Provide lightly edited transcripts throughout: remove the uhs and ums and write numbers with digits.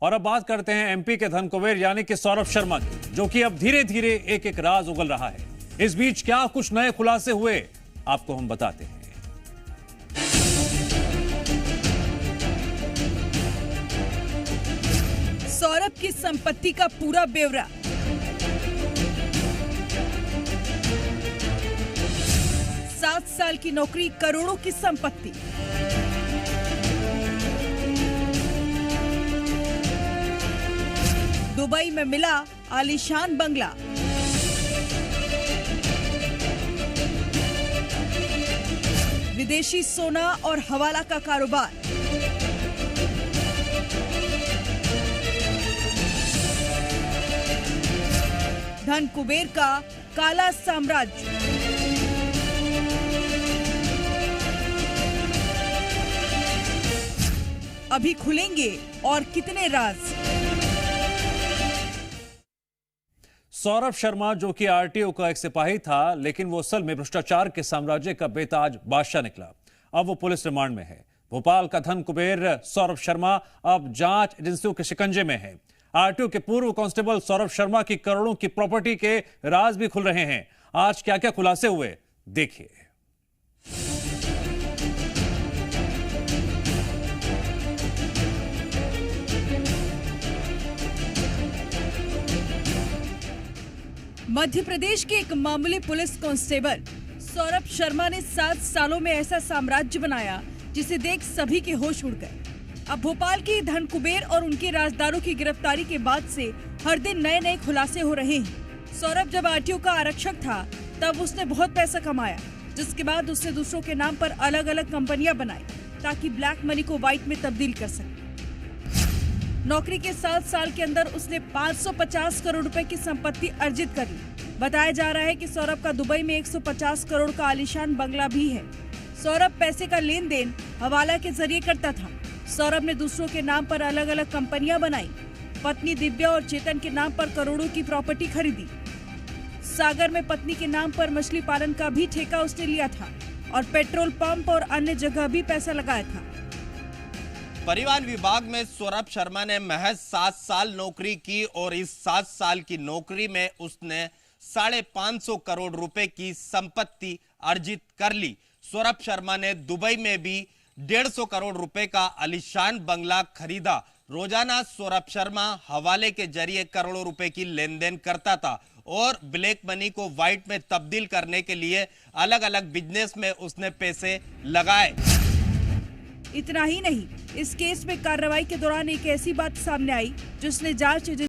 और अब बात करते हैं एमपी के धन कुबेर यानी कि सौरभ शर्मा की, जो कि अब धीरे धीरे एक एक राज उगल रहा है। इस बीच क्या कुछ नए खुलासे हुए, आपको हम बताते हैं। सौरभ की संपत्ति का पूरा ब्यौरा। सात साल की नौकरी, करोड़ों की संपत्ति। दुबई में मिला आलीशान बंगला। विदेशी सोना और हवाला का कारोबार। धन कुबेर का काला साम्राज्य। अभी खुलेंगे और कितने राज। सौरभ शर्मा, जो कि आरटीओ का एक सिपाही था, लेकिन वो असल में भ्रष्टाचार के साम्राज्य का बेताज बादशाह निकला। अब वो पुलिस रिमांड में है। भोपाल का धन कुबेर सौरभ शर्मा अब जांच एजेंसियों के शिकंजे में है। आरटीओ के पूर्व कांस्टेबल सौरभ शर्मा की करोड़ों की प्रॉपर्टी के राज भी खुल रहे हैं। आज क्या क्या खुलासे हुए, देखिए। मध्य प्रदेश के एक मामूली पुलिस कांस्टेबल सौरभ शर्मा ने 7 सालों में ऐसा साम्राज्य बनाया जिसे देख सभी के होश उड़ गए। अब भोपाल के धन कुबेर और उनके राजदारों की गिरफ्तारी के बाद से हर दिन नए नए खुलासे हो रहे हैं। सौरभ जब आरटीओ का आरक्षक था तब उसने बहुत पैसा कमाया, जिसके बाद उसने दूसरों के नाम पर अलग अलग कंपनियां बनाई ताकि ब्लैक मनी को व्हाइट में तब्दील कर सके। नौकरी के 7 साल के अंदर उसने 550 करोड़ रुपए की संपत्ति अर्जित कर ली। बताया जा रहा है कि सौरभ का दुबई में 150 करोड़ का आलीशान बंगला भी है। सौरभ पैसे का लेन देन हवाला के जरिए करता था। सौरभ ने दूसरों के नाम पर अलग अलग कंपनियां बनाई। पत्नी दिव्या और चेतन के नाम पर करोड़ों की प्रॉपर्टी खरीदी। सागर में पत्नी के नाम पर मछली पालन का भी ठेका उसने लिया था और पेट्रोल पंप और अन्य जगह भी पैसा लगाया था। परिवहन विभाग में सौरभ शर्मा ने महज 7 साल नौकरी की और इस 7 साल की नौकरी में उसने 550 करोड़ रुपए की संपत्ति अर्जित कर ली। सौरभ शर्मा ने दुबई में भी 150 करोड़ रुपए का आलीशान बंगला खरीदा। रोजाना सौरभ शर्मा हवाले के जरिए करोड़ों रुपए की लेन देन करता था और ब्लैक मनी को व्हाइट में तब्दील करने के लिए अलग अलग बिजनेस में उसने पैसे लगाए। इतना ही नहीं, इस केस में कार्रवाई के दौरान एक ऐसी बात सामने आई जिसने जांच एजेंसी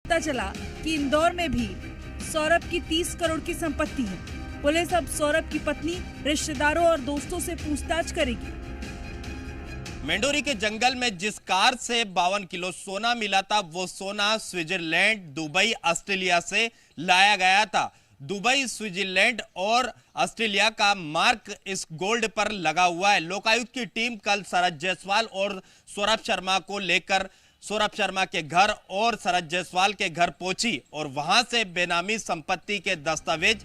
पता चला कि इंदौर में भी सौरभ की 30 करोड़ की संपत्ति है। पुलिस अब सौरभ की पत्नी, रिश्तेदारों और दोस्तों से पूछताछ करेगी। मेंढोरी के जंगल में जिस कार से 52 किलो सोना मिला था, वो सोना स्विट्जरलैंड, दुबई, ऑस्ट्रेलिया से लाया गया था। दुबई, स्विट्जरलैंड और ऑस्ट्रेलिया का मार्क इस गोल्ड पर लगा हुआ है। लोकायुक्त की टीम कल शरद जायसवाल और सौरभ शर्मा को लेकर सौरभ शर्मा के घर और शरद जायसवाल के घर पहुंची और वहां से बेनामी संपत्ति के दस्तावेज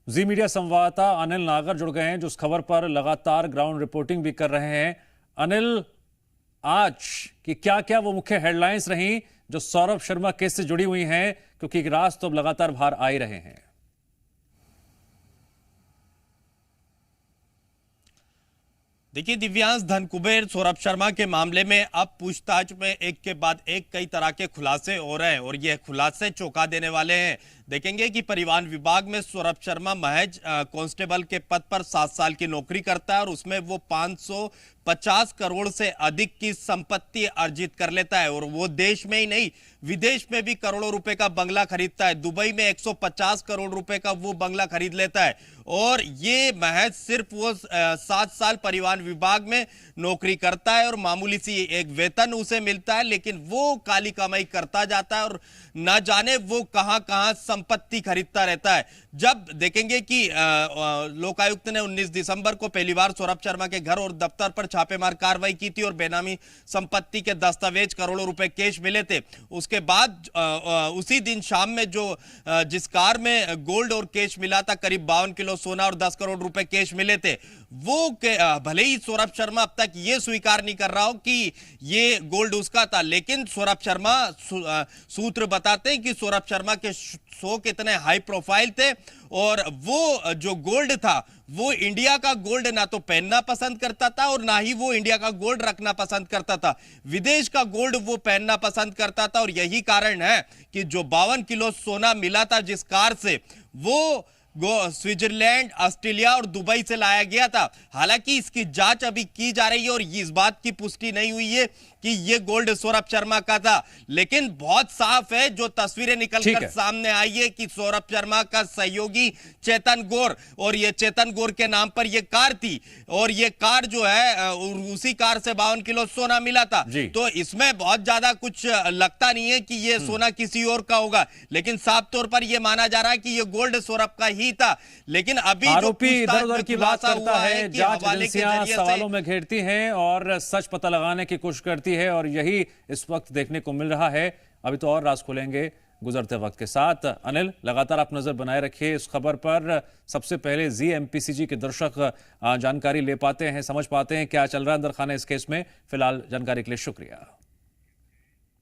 जी मीडिया संवाददाता अनिल नागर जुड़ गए हैं, जो इस खबर पर लगातार ग्राउंड रिपोर्टिंग भी कर रहे हैं। अनिल, आज की क्या क्या वो मुख्य हेडलाइंस रहीं जो सौरभ शर्मा केस से जुड़ी हुई हैं, क्योंकि राज तो अब लगातार बाहर आ ही रहे हैं। देखिए दिव्यांश, धन कुबेर सौरभ शर्मा के मामले में अब पूछताछ में एक के बाद एक कई तरह के खुलासे हो रहे हैं और ये खुलासे चौंका देने वाले हैं। देखेंगे कि परिवहन विभाग में सौरभ शर्मा महज कांस्टेबल के पद पर 7 साल की नौकरी करता है और उसमें वो 550 करोड़ से अधिक की संपत्ति अर्जित कर लेता है और वो देश में ही नहीं विदेश में भी करोड़ों रुपए का बंगला खरीदता है। दुबई में 150 करोड़ रुपए का वो बंगला खरीद लेता है और ये महज सिर्फ वो 7 साल परिवहन विभाग में नौकरी करता है और मामूली सी एक वेतन उसे मिलता है, लेकिन वो काली कमाई करता जाता है और न जाने वो कहां कहां संपत्ति खरीदता रहता है। जब देखेंगे कि लोकायुक्त ने 19 दिसंबर को पहली बार सौरभ शर्मा के घर और दफ्तर पर छापेमार कार्रवाई की थी और बेनामी संपत्ति के दस्तावेज करोड़ों रुपए कैश मिले थे। उसके बाद उसी दिन शाम में जो जिस कार में गोल्ड और कैश मिला था, करीब 52 किलो सोना और 10 करोड़ रुपए कैश मिले थे, वो भले ही सौरभ शर्मा अब तक ये स्वीकार नहीं कर रहा हो कि ये गोल्ड उसका था, लेकिन सौरभ शर्मा सूत्र बताते हैं कि सौरभ शर्मा के शौक इतने हाई प्रोफाइल थे और वो जो गोल्ड था वो इंडिया का गोल्ड ना तो पहनना पसंद करता था और ना ही वो इंडिया का गोल्ड रखना पसंद करता था, विदेश का गोल्ड वो पहनना पसंद करता था। और यही कारण है कि जो 52 किलो सोना मिला था जिस कार से, वो स्विट्जरलैंड, ऑस्ट्रेलिया और दुबई से लाया गया था। हालांकि इसकी जांच अभी की जा रही है और इस बात की पुष्टि नहीं हुई है कि यह गोल्ड सौरभ शर्मा का था, लेकिन बहुत साफ है जो तस्वीरें निकलकर सामने आई है कि सौरभ शर्मा का सहयोगी चेतन गौर, और ये चेतन गौर के नाम पर यह कार थी और यह कार जो है उसी कार से 52 किलो सोना मिला था। तो इसमें बहुत ज्यादा कुछ लगता नहीं है कि यह सोना किसी और का होगा, लेकिन साफ तौर पर यह माना जा रहा है कि यह गोल्ड सौरभ का ही था। लेकिन अभी आरोपी इधर उधर की बात करता है, जांच एजेंसियां सवालों में घेरती हैं और सच पता लगाने की कोशिश करती है और यही इस वक्त देखने को मिल रहा है। अभी तो और राज खुलेंगे गुजरते वक्त के साथ। अनिल, लगातार आप नजर बनाए रखिए इस खबर पर। सबसे पहले जी के दर्शक जानकारी ले पाते हैं, समझ पाते हैं क्या चल रहा है अंदर खाने इस केस में। फिलहाल जानकारी के लिए शुक्रिया।